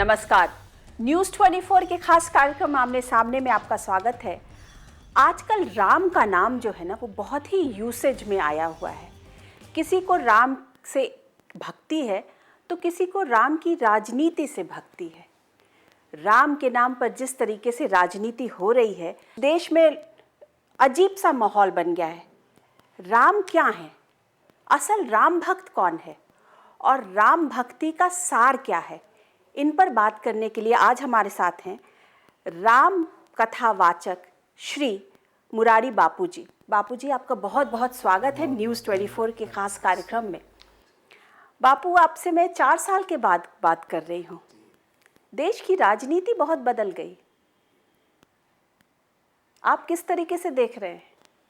नमस्कार। न्यूज़ 24 के खास कार्यक्रम आमने सामने में आपका स्वागत है। आजकल राम का नाम जो है ना वो बहुत ही यूसेज में आया हुआ है। किसी को राम से भक्ति है तो किसी को राम की राजनीति से भक्ति है। राम के नाम पर जिस तरीके से राजनीति हो रही है, देश में अजीब सा माहौल बन गया है। राम क्या है? असल राम भक्त कौन है और राम भक्ति का सार क्या है? इन पर बात करने के लिए आज हमारे साथ हैं राम कथावाचक श्री मुरारी बापू जी। बापू जी, आपका बहुत बहुत स्वागत है न्यूज़ 24 के खास कार्यक्रम में। बापू, आपसे मैं 4 साल के बाद बात कर रही हूँ। देश की राजनीति बहुत बदल गई, आप किस तरीके से देख रहे हैं?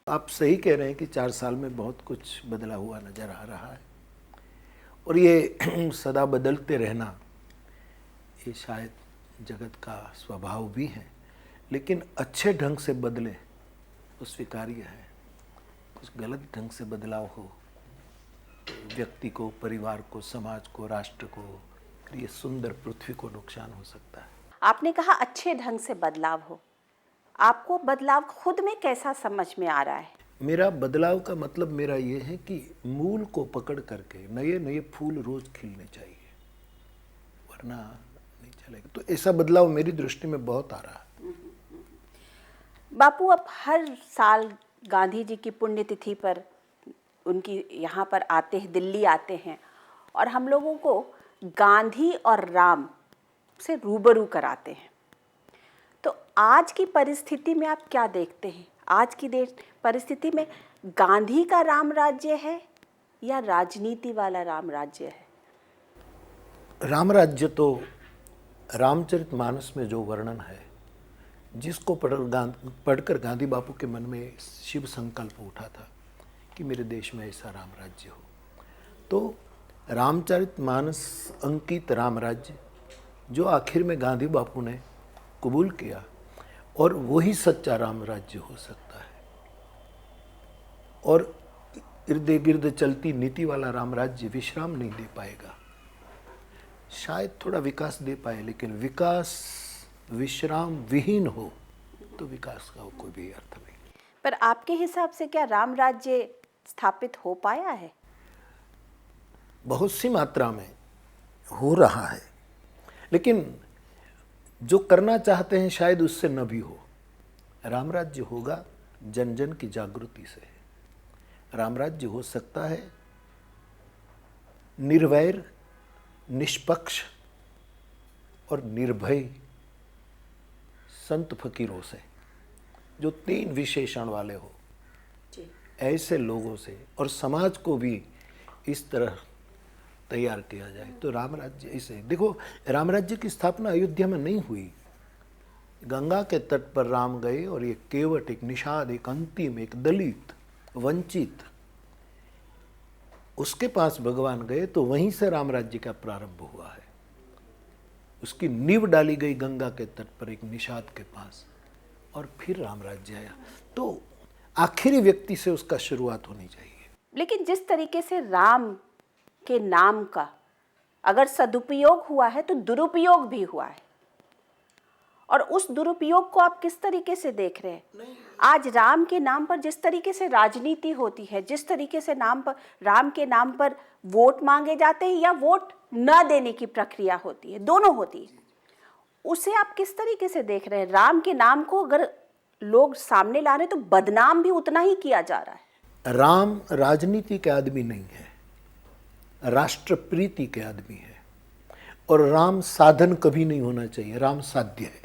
आप सही कह रहे हैं कि 4 साल में बहुत कुछ बदला हुआ नजर आ रहा है और ये सदा बदलते रहना ये शायद जगत का स्वभाव भी है, लेकिन अच्छे ढंग से बदले वो स्वीकार्य है। कुछ गलत ढंग से बदलाव हो तो व्यक्ति को, परिवार को, समाज को, राष्ट्र को, ये सुंदर पृथ्वी को नुकसान हो सकता है। आपने कहा अच्छे ढंग से बदलाव हो, आपको बदलाव खुद में कैसा समझ में आ रहा है? मेरा बदलाव का मतलब मेरा ये है कि मूल को पकड़ करके नए नए फूल रोज खिलने चाहिए, वरना नहीं चलेगा। तो ऐसा बदलाव मेरी दृष्टि में बहुत आ रहा है। बापू, अब हर साल गांधी जी की पुण्यतिथि पर उनकी यहाँ पर आते हैं, दिल्ली आते हैं और हम लोगों को गांधी और राम से रूबरू कराते हैं। तो आज की परिस्थिति में आप क्या देखते हैं? आज की परिस्थिति में गांधी का राम राज्य है या राजनीति वाला राम राज्य है? राम राज्य तो रामचरितमानस में जो वर्णन है, जिसको पढ़कर गांधी बापू के मन में शिव संकल्प उठा था कि मेरे देश में ऐसा राम राज्य हो, तो रामचरितमानस अंकित राम राज्य जो आखिर में गांधी बापू ने कबूल किया, और वही सच्चा राम राज्य हो सकता है। और इर्द गिर्द चलती नीति वाला राम राज्य विश्राम नहीं दे पाएगा। शायद थोड़ा विकास दे पाए, लेकिन विकास विश्राम विहीन हो तो विकास का कोई भी अर्थ नहीं। पर आपके हिसाब से क्या राम राज्य स्थापित हो पाया है? बहुत सी मात्रा में हो रहा है, लेकिन जो करना चाहते हैं शायद उससे न भी हो। राम राज्य होगा जन जन की जागृति से। राम राज्य हो सकता है निर्वैर, निष्पक्ष और निर्भय संत फकीरों से, जो 3 विशेषण वाले हो, ऐसे लोगों से, और समाज को भी इस तरह तैयार किया जाए तो राम राज्य ऐसे। देखो, राम राज्य की स्थापना अयोध्या में नहीं हुई। गंगा के तट पर राम गए और ये केवट, एक निषाद, एक अंतिम, एक दलित, वंचित, उसके पास भगवान गए तो वहीं से राम राज्य का प्रारंभ हुआ है। उसकी नींव डाली गई गंगा के तट पर एक निषाद के पास, और फिर राम राज्य आया। तो आखिरी व्यक्ति से उसका शुरुआत होनी चाहिए। लेकिन जिस तरीके से राम के नाम का अगर सदुपयोग हुआ है तो दुरुपयोग भी हुआ है, और उस दुरुपयोग को आप किस तरीके से देख रहे हैं? आज राम के नाम पर जिस तरीके से राजनीति होती है, जिस तरीके से राम के नाम पर वोट मांगे जाते हैं या वोट न देने की प्रक्रिया होती है, दोनों होती है, उसे आप किस तरीके से देख रहे हैं? राम के नाम को अगर लोग सामने ला रहे हैं तो बदनाम भी उतना ही किया जा रहा है। राम राजनीति के आदमी नहीं है, राष्ट्र प्रीति के आदमी है। और राम साधन कभी नहीं होना चाहिए, राम साध्य है।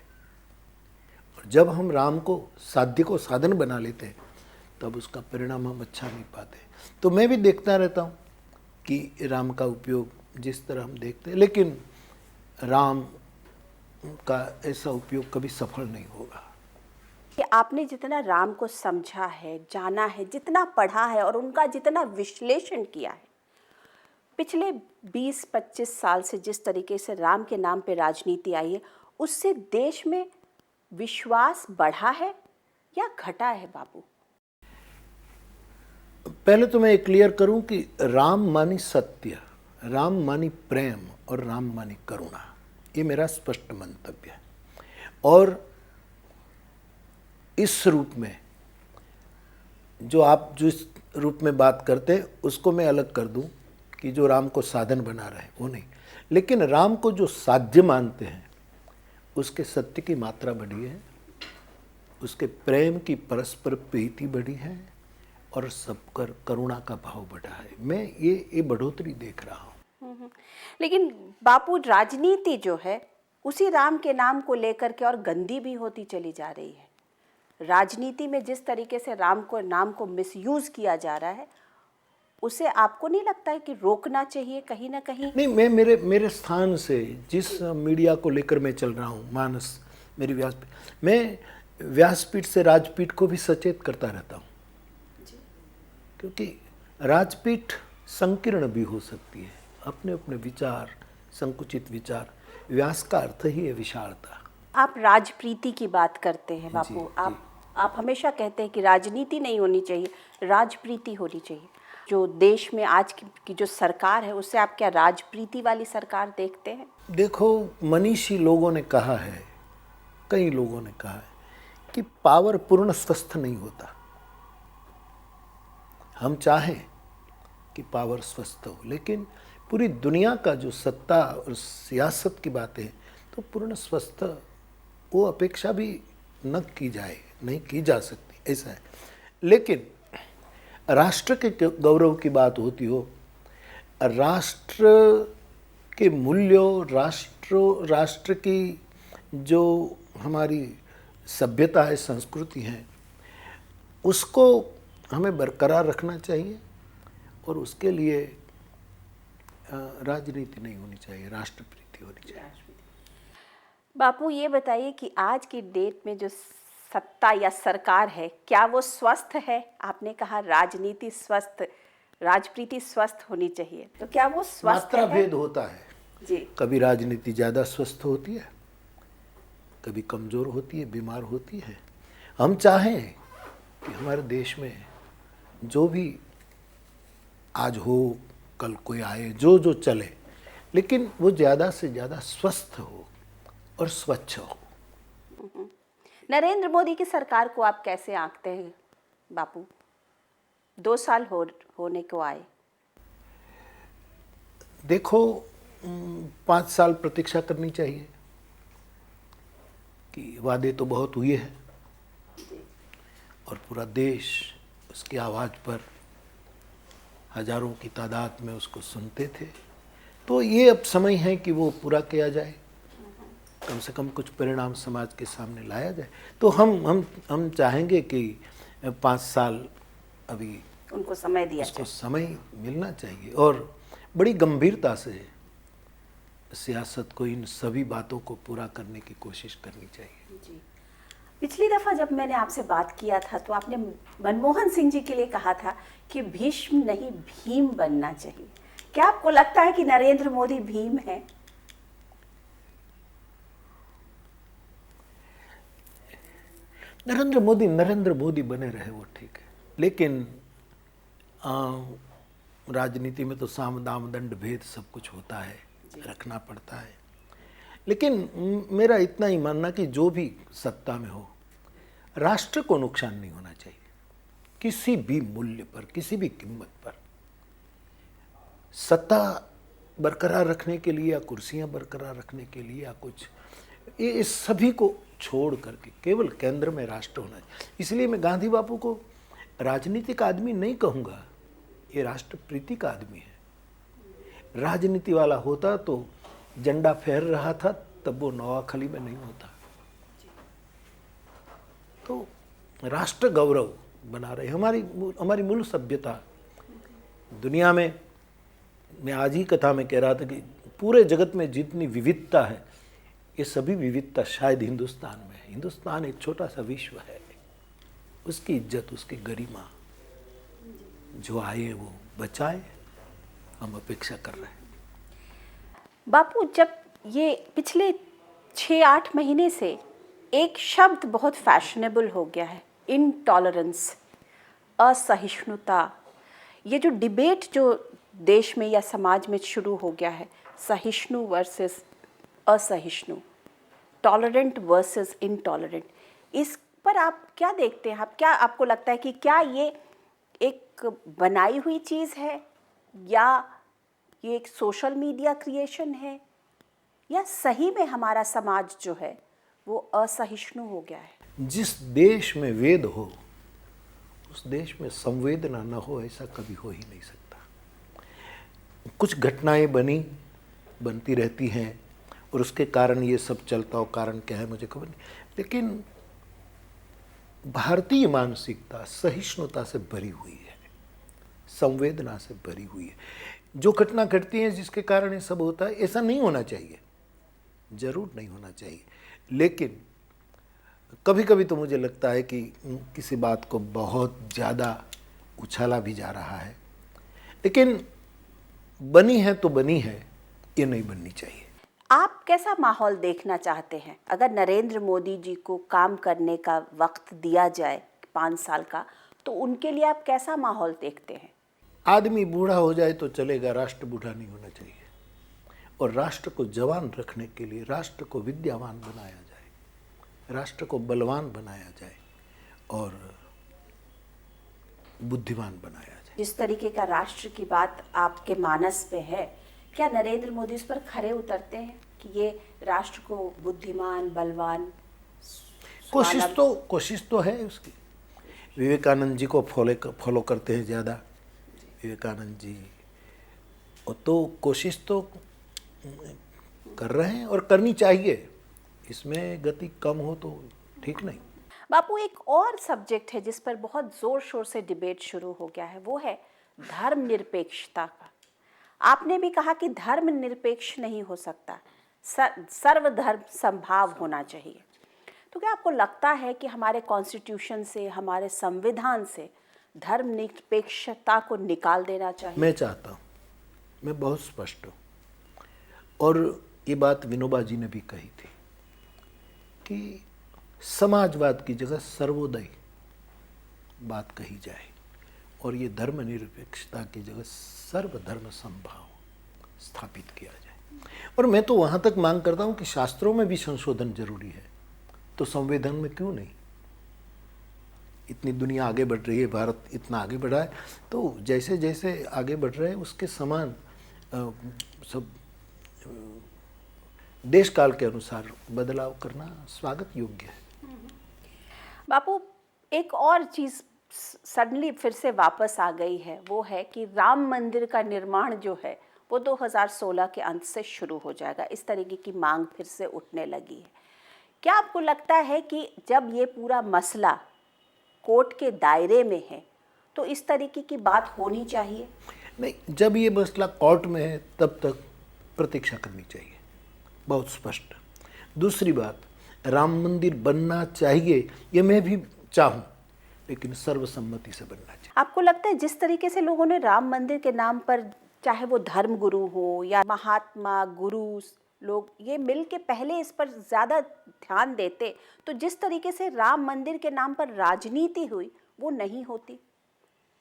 और जब हम राम को, साध्य को साधन बना लेते हैं, तब उसका परिणाम हम अच्छा नहीं पाते। तो मैं भी देखता रहता हूँ कि राम का उपयोग जिस तरह हम देखते हैं, लेकिन राम का ऐसा उपयोग कभी सफल नहीं होगा। कि आपने जितना राम को समझा है, जाना है, जितना पढ़ा है और उनका जितना विश्लेषण किया है, पिछले 20-25 साल से जिस तरीके से राम के नाम पे राजनीति आई है, उससे देश में विश्वास बढ़ा है या घटा है बापू? पहले तो मैं क्लियर करूं कि राम मानी सत्य, राम मानी प्रेम और राम मानी करुणा, ये मेरा स्पष्ट मंतव्य है। और इस रूप में जो आप जिस रूप में बात करते हैं उसको मैं अलग कर दूं कि जो राम को साधन बना रहे वो नहीं, लेकिन राम को जो साध्य मानते हैं उसके सत्य की मात्रा बढ़ी है, उसके प्रेम की परस्पर प्रीति बढ़ी है और सबकर करुणा का भाव बढ़ा है। मैं ये बढ़ोतरी देख रहा हूँ। लेकिन बापू, राजनीति जो है उसी राम के नाम को लेकर के और गंदी भी होती चली जा रही है। राजनीति में जिस तरीके से राम को नाम को मिसयूज किया जा रहा है, उसे आपको नहीं लगता है कि रोकना चाहिए कहीं ना कहीं? नहीं, मैं मेरे स्थान से जिस मीडिया को लेकर मैं चल रहा हूँ, मानस मेरी व्यासपीठ, मैं व्यासपीठ से राजपीठ को भी सचेत करता रहता हूँ, क्योंकि राजपीठ संकीर्ण भी हो सकती है, अपने अपने विचार, संकुचित विचार। व्यास का अर्थ ही है विशालता। आप राजप्रीति की बात करते हैं बापू, आप हमेशा कहते हैं कि राजनीति नहीं होनी चाहिए, राजप्रीति होनी चाहिए। जो देश में आज की जो सरकार है उससे आप क्या राजप्रीति वाली सरकार देखते हैं? देखो, मनीषी लोगों ने कहा है, कई लोगों ने कहा है कि पावर पूर्ण स्वस्थ नहीं होता। हम चाहें कि पावर स्वस्थ हो, लेकिन पूरी दुनिया का जो सत्ता और सियासत की बात है तो पूर्ण स्वस्थ वो अपेक्षा भी न की जाए, नहीं की जा सकती, ऐसा है। लेकिन राष्ट्र के गौरव की बात होती हो, राष्ट्र के मूल्यों, राष्ट्र की जो हमारी सभ्यता है, संस्कृति है, उसको हमें बरकरार रखना चाहिए और उसके लिए राजनीति नहीं होनी चाहिए, राष्ट्रप्रीति होनी चाहिए। बापू, ये बताइए कि आज की डेट में जो सत्ता या सरकार है, क्या वो स्वस्थ है? आपने कहा राजनीति स्वस्थ, राजप्रीति स्वस्थ होनी चाहिए, तो क्या वो स्वस्थ मात्रा है? भेद होता है जी। कभी राजनीति ज़्यादा स्वस्थ होती है, कभी कमज़ोर होती है, बीमार होती है। हम चाहें कि हमारे देश में जो भी आज हो, कल कोई आए, जो जो चले, लेकिन वो ज़्यादा से ज़्यादा स्वस्थ हो और स्वच्छ हो। नरेंद्र मोदी की सरकार को आप कैसे आंकते हैं बापू? 2 साल होने को आए। देखो, 5 साल प्रतीक्षा करनी चाहिए कि वादे तो बहुत हुए हैं और पूरा देश उसकी आवाज़ पर हजारों की तादाद में उसको सुनते थे, तो ये अब समय है कि वो पूरा किया जाए, कम से कम कुछ परिणाम समाज के सामने लाया जाए। तो हम चाहेंगे कि 5 साल अभी उनको समय दिया उसको समय मिलना चाहिए और बड़ी गंभीरता से सियासत को इन सभी बातों को पूरा करने की कोशिश करनी चाहिए। जी। पिछली दफ़ा जब मैंने आपसे बात किया था तो आपने मनमोहन सिंह जी के लिए कहा था कि भीष्म नहीं भीम बनना चाहिए। क्या आपको लगता है कि नरेंद्र मोदी भीम है? नरेंद्र मोदी बने रहे वो ठीक है, लेकिन राजनीति में तो साम दाम दंड भेद सब कुछ होता है, रखना पड़ता है। लेकिन मेरा इतना ही मानना कि जो भी सत्ता में हो, राष्ट्र को नुकसान नहीं होना चाहिए किसी भी मूल्य पर, किसी भी कीमत पर। सत्ता बरकरार रखने के लिए या कुर्सियां बरकरार रखने के लिए या कुछ, ये सभी को छोड़ करके केवल केंद्र में राष्ट्र होना चाहिए। इसलिए मैं गांधी बापू को राजनीतिक आदमी नहीं कहूँगा, ये राष्ट्रप्रीति का आदमी है। राजनीति वाला होता तो झंडा फहर रहा था तब वो नवाखली में नहीं होता। तो राष्ट्र गौरव बना रहे हमारी मूल सभ्यता दुनिया में। मैं आज ही कथा में कह रहा था कि पूरे जगत में जितनी विविधता है, ये सभी विविधता शायद हिंदुस्तान में है। हिंदुस्तान एक छोटा सा विश्व है, उसकी इज्जत, उसकी गरिमा जो आए वो बचाए, हम अपेक्षा कर रहे हैं। बापू, जब ये पिछले 6-8 महीने से एक शब्द बहुत फैशनेबल हो गया है, इनटॉलरेंस, असहिष्णुता, ये जो डिबेट जो देश में या समाज में शुरू हो गया है, सहिष्णु वर्सेस असहिष्णु, टॉलरेंट वर्सेस इनटॉलरेंट, इस पर आप क्या देखते हैं? आप क्या, आपको लगता है कि क्या ये एक बनाई हुई चीज़ है, या ये एक सोशल मीडिया क्रिएशन है, या सही में हमारा समाज जो है वो असहिष्णु हो गया है? जिस देश में वेद हो उस देश में संवेदना न हो, ऐसा कभी हो ही नहीं सकता। कुछ घटनाएं बनती रहती हैं और उसके कारण ये सब चलता हो, कारण क्या है मुझे खबर नहीं, लेकिन भारतीय मानसिकता सहिष्णुता से भरी हुई है, संवेदना से भरी हुई है। जो घटना घटती है जिसके कारण ये सब होता है, ऐसा नहीं होना चाहिए, जरूर नहीं होना चाहिए, लेकिन कभी कभी तो मुझे लगता है कि किसी बात को बहुत ज़्यादा उछाला भी जा रहा है, लेकिन बनी है तो बनी है, ये नहीं बननी चाहिए। आप कैसा माहौल देखना चाहते हैं? अगर नरेंद्र मोदी जी को काम करने का वक्त दिया जाए 5 साल का, तो उनके लिए आप कैसा माहौल देखते हैं? आदमी बूढ़ा हो जाए तो चलेगा, राष्ट्र बूढ़ा नहीं होना चाहिए। और राष्ट्र को जवान रखने के लिए राष्ट्र को विद्यावान बनाया जाए, राष्ट्र को बलवान बनाया जाए और बुद्धिमान बनाया जाए। जिस तरीके का राष्ट्र की बात आपके मानस में है, क्या नरेंद्र मोदी उस पर खरे उतरते हैं कि ये राष्ट्र को बुद्धिमान, बलवान? कोशिश तो है उसकी। विवेकानंद जी को फॉलो करते हैं ज़्यादा, विवेकानंद जी, और तो कोशिश तो कर रहे हैं और करनी चाहिए, इसमें गति कम हो तो ठीक नहीं। बापू, एक और सब्जेक्ट है जिस पर बहुत जोर शोर से डिबेट शुरू हो गया है, वो है धर्मनिरपेक्षता का। आपने भी कहा कि धर्मनिरपेक्ष नहीं हो सकता, सर्वधर्म संभाव होना चाहिए। तो क्या आपको लगता है कि हमारे कॉन्स्टिट्यूशन से, हमारे संविधान से धर्मनिरपेक्षता को निकाल देना चाहिए? मैं चाहता हूँ, मैं बहुत स्पष्ट हूँ, और ये बात विनोबा जी ने भी कही थी कि समाजवाद की जगह सर्वोदय बात कही जाए और ये धर्मनिरपेक्षता की जगह सर्वधर्म संभाव स्थापित किया जाए। और मैं तो वहाँ तक मांग करता हूँ कि शास्त्रों में भी संशोधन जरूरी है, तो संविधान में क्यों नहीं? इतनी दुनिया आगे बढ़ रही है, भारत इतना आगे बढ़ा है, तो जैसे जैसे आगे बढ़ रहे हैं उसके समान सब देश काल के अनुसार बदलाव करना स्वागत योग्य है। बापू, एक और चीज़ सडनली फिर से वापस आ गई है, वो है कि राम मंदिर का निर्माण जो है वो 2016 के अंत से शुरू हो जाएगा। इस तरीके की मांग फिर से उठने लगी है। क्या आपको लगता है कि जब ये पूरा मसला कोर्ट के दायरे में है तो इस तरीके की बात होनी चाहिए? नहीं, जब ये मसला कोर्ट में है तब तक प्रतीक्षा करनी चाहिए, बहुत स्पष्ट। दूसरी बात, राम मंदिर बनना चाहिए, ये मैं भी चाहूँ, लेकिन सर्वसम्मति से बनना चाहिए। आपको लगता है जिस तरीके से लोगों ने राम मंदिर के नाम पर, चाहे वो धर्म गुरु हो या महात्मा गुरु लोग, ये मिल के पहले इस पर ज़्यादा ध्यान देते, तो जिस तरीके से राम मंदिर के नाम पर राजनीति हुई वो नहीं होती?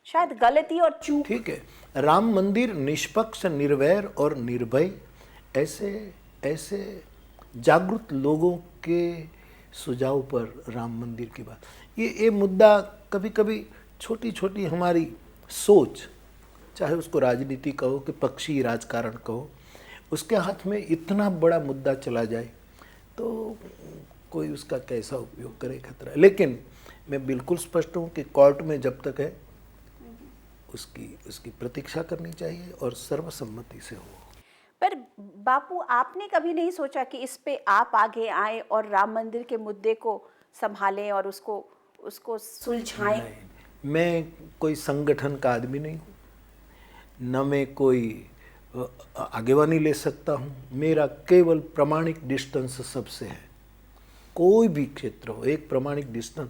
शायद गलती और चूक। ठीक है, राम मंदिर निष्पक्ष, निर्वैर और निर्भय, ऐसे जागरूक लोगों के सुझाव पर राम मंदिर की बात, ये मुद्दा कभी कभी छोटी छोटी हमारी सोच, चाहे उसको राजनीति कहो कि पक्षी राजकारण कहो, उसके हाथ में इतना बड़ा मुद्दा चला जाए तो कोई उसका कैसा उपयोग करे, खतरा है। लेकिन मैं बिल्कुल स्पष्ट हूँ कि कोर्ट में जब तक है उसकी प्रतीक्षा करनी चाहिए और सर्वसम्मति से हो। पर बापू, आपने कभी नहीं सोचा कि इस पे आप आगे आए और राम मंदिर के मुद्दे को संभालें और उसको सुलझाएं? मैं कोई संगठन का आदमी नहीं हूँ, न मैं कोई आगेवानी ले सकता हूँ। मेरा केवल प्रामाणिक डिस्टेंस सबसे है, कोई भी क्षेत्र हो, एक प्रामाणिक डिस्टेंस।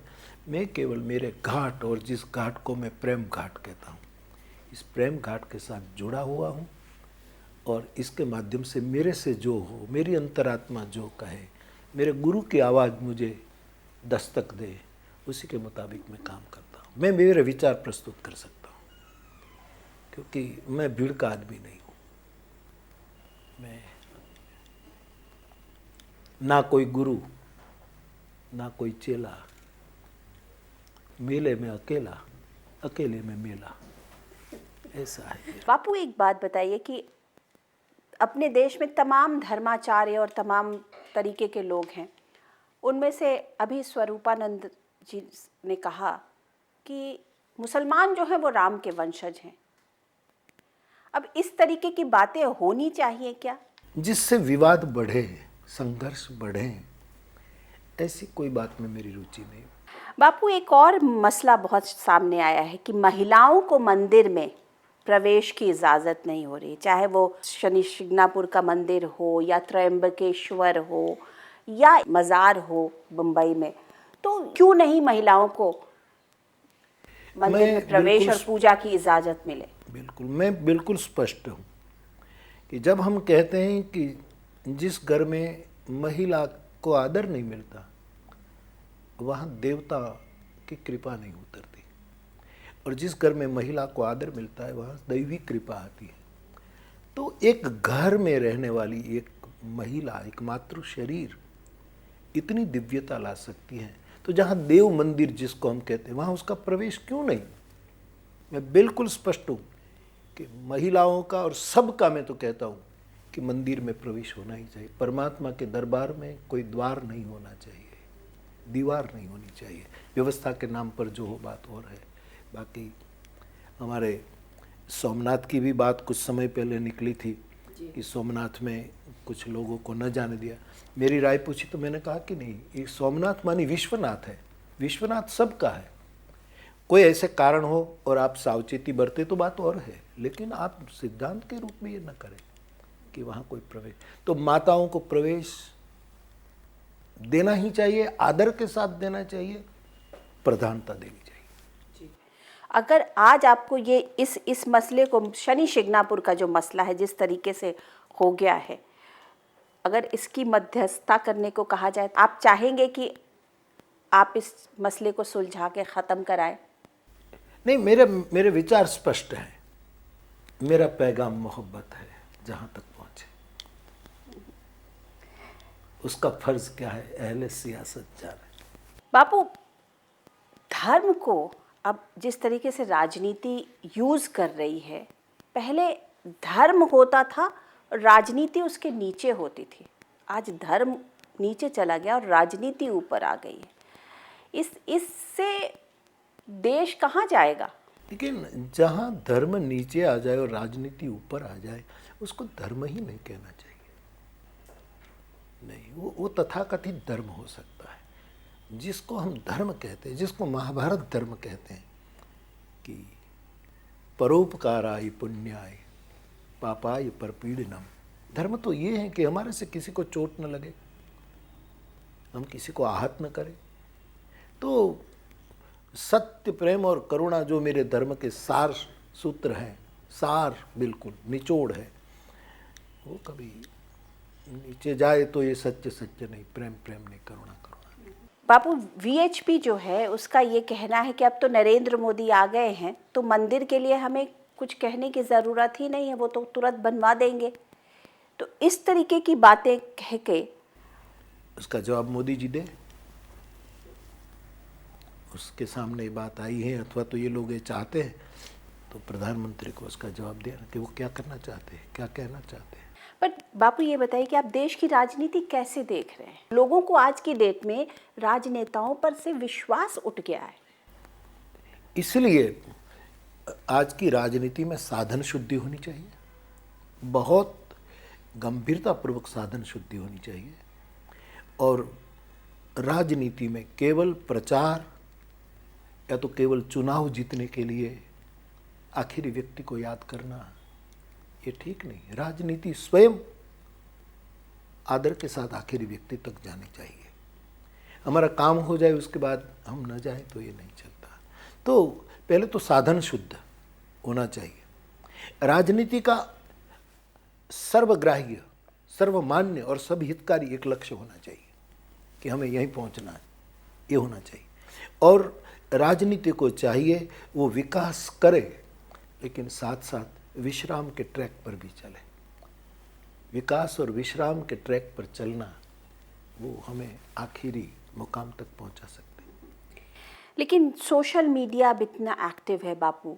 मैं केवल मेरे घाट, और जिस घाट को मैं प्रेम घाट कहता हूँ, इस प्रेम घाट के साथ जुड़ा हुआ हूँ, और इसके माध्यम से मेरे से जो हो, मेरी अंतरात्मा जो कहे, मेरे गुरु की आवाज़ मुझे दस्तक दे, उसी के मुताबिक मैं काम करता हूँ। मैं मेरे विचार प्रस्तुत कर सकता हूँ, क्योंकि मैं भीड़ का आदमी नहीं हूँ। मैं ना कोई गुरु, ना कोई चेला, मेले में अकेला, अकेले में मेला, ऐसा है। बापू एक बात बताइए कि अपने देश में तमाम धर्माचार्य और तमाम तरीके के लोग हैं, उनमें से अभी स्वरूपानंद जी ने कहा कि मुसलमान जो हैं वो राम के वंशज हैं। अब इस तरीके की बातें होनी चाहिए क्या? जिससे विवाद बढ़े, संघर्ष बढ़े, ऐसी कोई बात में मेरी रुचि नहीं। बापू एक और मसला बहुत सामने आया है कि महिलाओं को मंदिर में प्रवेश की इजाज़त नहीं हो रही, चाहे वो शनि शिंगणापुर का मंदिर हो या त्रयंबकेश्वर हो या मज़ार हो मुंबई में, तो क्यों नहीं महिलाओं को मंदिर में प्रवेश और पूजा की इजाज़त मिले? बिल्कुल, मैं बिल्कुल स्पष्ट हूँ कि जब हम कहते हैं कि जिस घर में महिला को आदर नहीं मिलता वहाँ देवता की कृपा नहीं उतरती, और जिस घर में महिला को आदर मिलता है वहाँ दैवी कृपा आती है। तो एक घर में रहने वाली एक महिला, एक मातृ शरीर इतनी दिव्यता ला सकती है, तो जहाँ देव मंदिर जिसको हम कहते हैं वहाँ उसका प्रवेश क्यों नहीं? मैं बिल्कुल स्पष्ट हूँ कि महिलाओं का और सबका मैं तो कहता हूँ कि मंदिर में प्रवेश होना ही चाहिए। परमात्मा के दरबार में कोई द्वार नहीं होना चाहिए, दीवार नहीं होनी चाहिए। व्यवस्था के नाम पर जो हो बात और है। बाकी हमारे सोमनाथ की भी बात कुछ समय पहले निकली थी कि सोमनाथ में कुछ लोगों को न जाने दिया। मेरी राय पूछी तो मैंने कहा कि नहीं, ये सोमनाथ मानी विश्वनाथ है, विश्वनाथ सबका है। कोई ऐसे कारण हो और आप सावचेती बरते तो बात और है, लेकिन आप सिद्धांत के रूप में ये न करें कि वहाँ कोई प्रवेश। तो माताओं को प्रवेश देना ही चाहिए, आदर के साथ देना चाहिए, प्रधानता देनी चाहिए। अगर आज आपको ये इस मसले को, शनि शिंगणापुर का जो मसला है जिस तरीके से हो गया है, अगर इसकी मध्यस्थता करने को कहा जाए, आप चाहेंगे कि आप इस मसले को सुलझा के ख़त्म कराएं? नहीं, मेरे विचार स्पष्ट हैं। मेरा पैगाम मोहब्बत है, जहाँ तक पहुँचे। उसका फर्ज क्या है, अहले सियासत जाने। बापू, धर्म को अब जिस तरीके से राजनीति यूज़ कर रही है, पहले धर्म होता था और राजनीति उसके नीचे होती थी। आज धर्म नीचे चला गया और राजनीति ऊपर आ गई है। इससे देश कहाँ जाएगा? लेकिन जहाँ धर्म नीचे आ जाए और राजनीति ऊपर आ जाए, उसको धर्म ही नहीं कहना चाहिए। नहीं, वो तथाकथित धर्म हो सकता है। जिसको हम धर्म कहते हैं, जिसको महाभारत धर्म कहते हैं कि परोपकाराय पुण्याय पापाय परपीड़नम। धर्म तो ये है कि हमारे से किसी को चोट न लगे, हम किसी को आहत न करें। तो सत्य, प्रेम और करुणा जो मेरे धर्म के सार सूत्र हैं, सार बिल्कुल निचोड़ है, वो कभी नीचे जाए तो ये सत्य सत्य नहीं, प्रेम प्रेम नहीं, करुणा करुणा नहीं। बापू, वीएचपी जो है उसका ये कहना है कि अब तो नरेंद्र मोदी आ गए हैं, तो मंदिर के लिए हमें कुछ कहने की ज़रूरत ही नहीं है, वो तो तुरंत बनवा देंगे। तो इस तरीके की बातें कह के उसका जवाब मोदी जी दे। उसके सामने ये बात आई है, अथवा तो ये लोग ये चाहते हैं, तो प्रधानमंत्री को उसका जवाब देना कि वो क्या करना चाहते हैं, क्या कहना चाहते हैं। पर बापू ये बताइए कि आप देश की राजनीति कैसे देख रहे हैं? लोगों को आज की डेट में राजनेताओं पर से विश्वास उठ गया है। इसलिए आज की राजनीति में साधन शुद्धि होनी चाहिए, बहुत गंभीरतापूर्वक साधन शुद्धि होनी चाहिए। और राजनीति में केवल प्रचार या तो केवल चुनाव जीतने के लिए आखिरी व्यक्ति को याद करना, ये ठीक नहीं। राजनीति स्वयं आदर के साथ आखिरी व्यक्ति तक जानी चाहिए। हमारा काम हो जाए उसके बाद हम न जाए तो ये नहीं चलता। तो पहले तो साधन शुद्ध होना चाहिए। राजनीति का सर्वग्राह्य, सर्वमान्य और सब हितकारी एक लक्ष्य होना चाहिए कि हमें यहीं पहुंचना है, ये होना चाहिए। और राजनीति को चाहिए वो विकास करे, लेकिन साथ साथ विश्राम के ट्रैक पर भी चले। विकास और विश्राम के ट्रैक पर चलना वो हमें आखिरी मुकाम तक पहुंचा सकते हैं। लेकिन सोशल मीडिया अब इतना एक्टिव है बापू,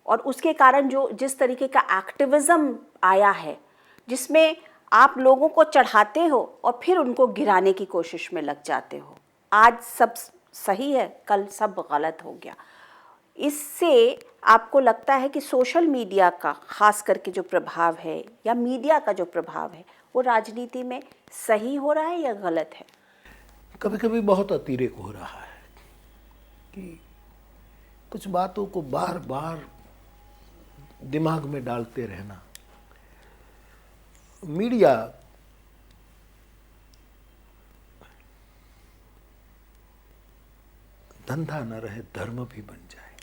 और उसके कारण जो जिस तरीके का एक्टिविज्म आया है, जिसमें आप लोगों को चढ़ाते हो और फिर उनको गिराने की कोशिश में लग जाते हो। आज सब सही है, कल सब गलत हो गया। इससे आपको लगता है कि सोशल मीडिया का खास करके जो प्रभाव है या मीडिया का जो प्रभाव है वो राजनीति में सही हो रहा है या गलत है? कभी कभी बहुत अतिरेक हो रहा है कि कुछ बातों को बार बार दिमाग में डालते रहना। मीडिया धंधा न रहे, धर्म भी बन जाए,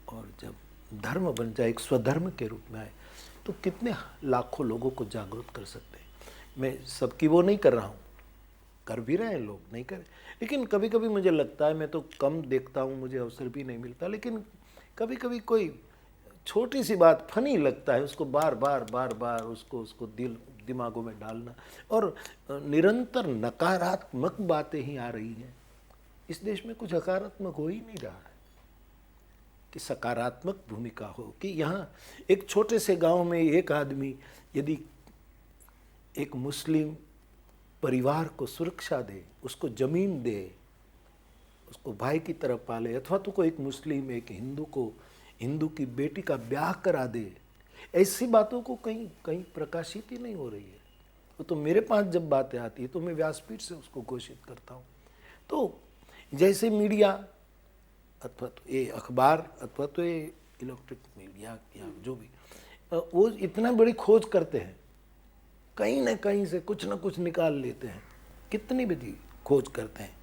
और जब धर्म बन जाए, एक स्वधर्म के रूप में आए, तो कितने लाखों लोगों को जागरूक कर सकते हैं। मैं सबकी वो नहीं कर रहा हूँ, कर भी रहे हैं लोग, नहीं कर, लेकिन कभी कभी मुझे लगता है, मैं तो कम देखता हूँ, मुझे अवसर भी नहीं मिलता, लेकिन कभी कभी कोई छोटी सी बात फनी लगता है, उसको बार बार उसको दिमागों में डालना, और निरंतर नकारात्मक बातें ही आ रही हैं। इस देश में कुछ सकारात्मक हो ही नहीं रहा है कि सकारात्मक भूमिका हो, कि यहाँ एक छोटे से गांव में एक आदमी यदि एक मुस्लिम परिवार को सुरक्षा दे, उसको जमीन दे, उसको भाई की तरह पाले, अथवा तो कोई एक मुस्लिम एक हिंदू की बेटी का ब्याह करा दे, ऐसी बातों को कहीं प्रकाशित ही नहीं हो रही है। तो मेरे पास जब बातें आती है तो मैं व्यासपीठ से उसको घोषित करता हूँ। तो जैसे मीडिया, अथवा तो ये अखबार, अथवा तो ये इलेक्ट्रिक मीडिया या जो भी, वो इतना बड़ी खोज करते हैं, कहीं ना कहीं से कुछ ना कुछ निकाल लेते हैं, कितनी बड़ी खोज करते हैं।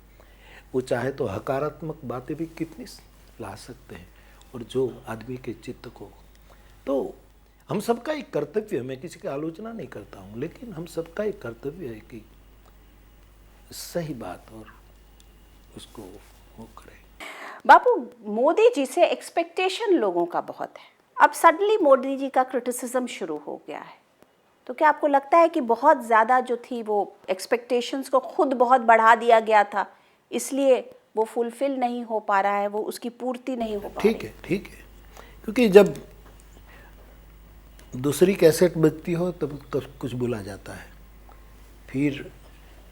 वो चाहे तो हकारात्मक बातें भी कितनी ला सकते हैं, और जो आदमी के चित्त को, तो हम सबका एक कर्तव्य है, मैं किसी की आलोचना नहीं करता हूँ, लेकिन हम सबका एक कर्तव्य है कि सही बात और उसको वो करें। बापू, मोदी जी से एक्सपेक्टेशन लोगों का बहुत है, अब सडनली मोदी जी का क्रिटिसिज्म शुरू हो गया है, तो क्या आपको लगता है कि बहुत ज़्यादा जो थी वो एक्सपेक्टेशंस को खुद बहुत बढ़ा दिया गया था, इसलिए वो फुलफिल नहीं हो पा रहा है, वो उसकी पूर्ति नहीं हो पा रही? ठीक है, क्योंकि जब दूसरी कैसेट बजती हो तब कुछ बोला जाता है, फिर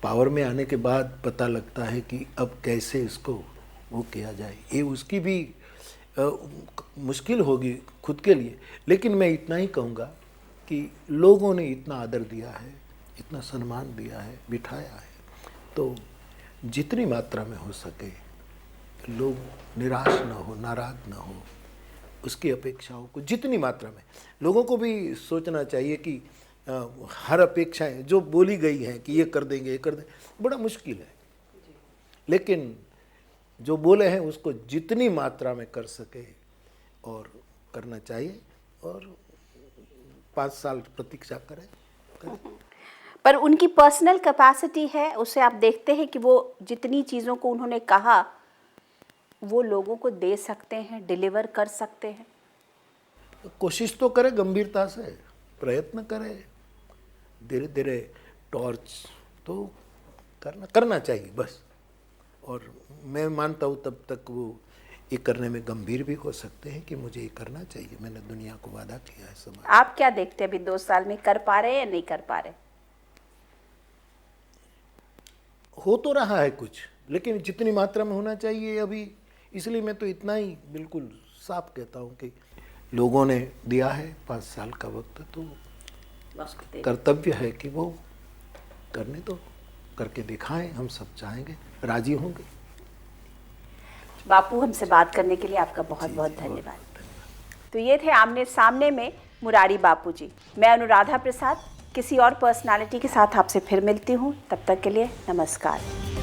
पावर में आने के बाद पता लगता है कि अब कैसे इसको वो किया जाए। ये उसकी भी मुश्किल होगी खुद के लिए, लेकिन मैं इतना ही कहूँगा कि लोगों ने इतना आदर दिया है, इतना सम्मान दिया है, बिठाया है, तो जितनी मात्रा में हो सके लोग निराश न हो, नाराज न हो, उसकी अपेक्षाओं को जितनी मात्रा में, लोगों को भी सोचना चाहिए कि हर अपेक्षाएं जो बोली गई हैं कि ये कर देंगे, बड़ा मुश्किल है, लेकिन जो बोले हैं उसको जितनी मात्रा में कर सके और करना चाहिए, और 5 साल प्रतीक्षा करें। पर उनकी पर्सनल कैपेसिटी है, उसे आप देखते हैं कि वो जितनी चीज़ों को उन्होंने कहा वो लोगों को दे सकते हैं, डिलीवर कर सकते हैं। कोशिश तो करें, गंभीरता से प्रयत्न करें, धीरे धीरे टॉर्च तो करना चाहिए बस। और मैं मानता हूँ तब तक वो ये करने में गंभीर भी हो सकते हैं कि मुझे ये करना चाहिए, मैंने दुनिया को वादा किया है समाज। आप क्या देखते हैं अभी 2 साल में कर पा रहे हैं या नहीं कर पा रहे? हो तो रहा है कुछ, लेकिन जितनी मात्रा में होना चाहिए अभी, इसलिए मैं तो इतना ही बिल्कुल साफ कहता हूँ कि लोगों ने दिया है 5 साल का वक्त, तो कर्तव्य है कि वो करने तो करके दिखाएं, हम सब चाहेंगे, राजी होंगे। बापू, हमसे बात करने के लिए आपका बहुत बहुत धन्यवाद। तो ये थे आमने सामने में मुरारी बापू जी। मैं अनुराधा प्रसाद किसी और पर्सनालिटी के साथ आपसे फिर मिलती हूँ, तब तक के लिए नमस्कार।